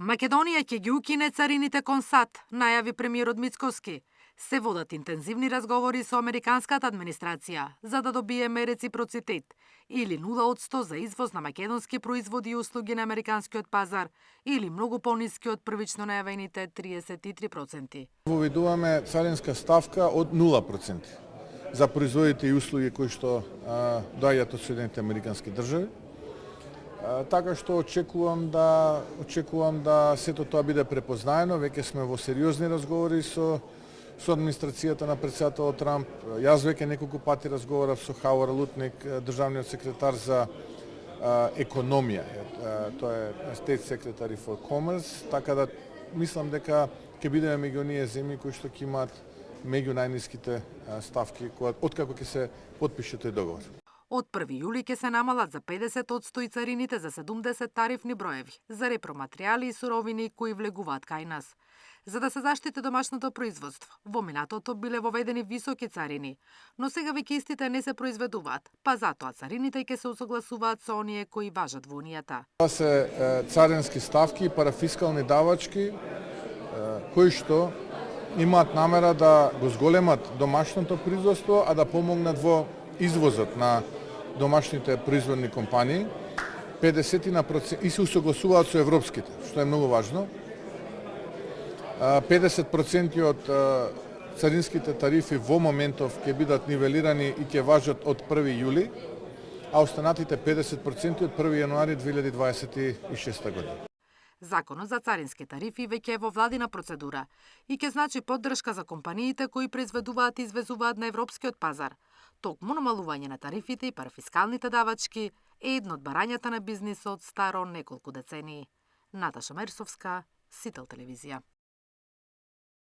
Македонија ќе ги укине царините кон САД, најави премиерот Мицкоски. Се водат интензивни разговори со американската администрација за да добиеме реципроцитет или 0% за извоз на македонски производи и услуги на американскиот пазар или многу пониски од првично најавените 33%. Воведуваме царинска ставка од 0% за производите и услуги кои што доаѓаат од Соединетите американски држави. Така што очекувам да сето тоа биде препознаено. Веќе сме во сериозни разговори со администрацијата на претседателот Трамп. Јас веќе неколку пати разговарав со Хауард Лутник, државниот секретар за економија. Тоа е State Secretary for Commerce, така да мислам дека ќе бидеме меѓу оние земји кои што ќе имаат меѓу најниските ставки откако ќе се потпише тој договор. Од 1 јули ќе се намалат за 50% и царините за 70 тарифни броеви за репроматеријали и суровини кои влегуваат кај нас. За да се заштити домашното производство, во минатото биле воведени високи царини, но сега веќе истите не се произведуваат, па затоа царините ќе се усогласуваат со оние кои важат во Унијата. Тоа се царински ставки и парафискални давачки кои што имаат намера да го зголемат домашното производство, а да помогнат во извозот на домашните производни компании, 50% и се усогласуваат со европските, што е многу важно. 50% од царинските тарифи во моментов ќе бидат нивелирани и ќе важат од 1 јули, а останатите 50% од 1 јануари 2026 година. Законот за царински тарифи веќе е во владина процедура и ќе значи поддршка за компаниите кои произведуваат и извезуваат на европскиот пазар. Токму намалување на тарифите и парафискалните давачки е едно од барањата на бизнисот старо неколку децении. Наташа Мерсовска, Сител телевизија.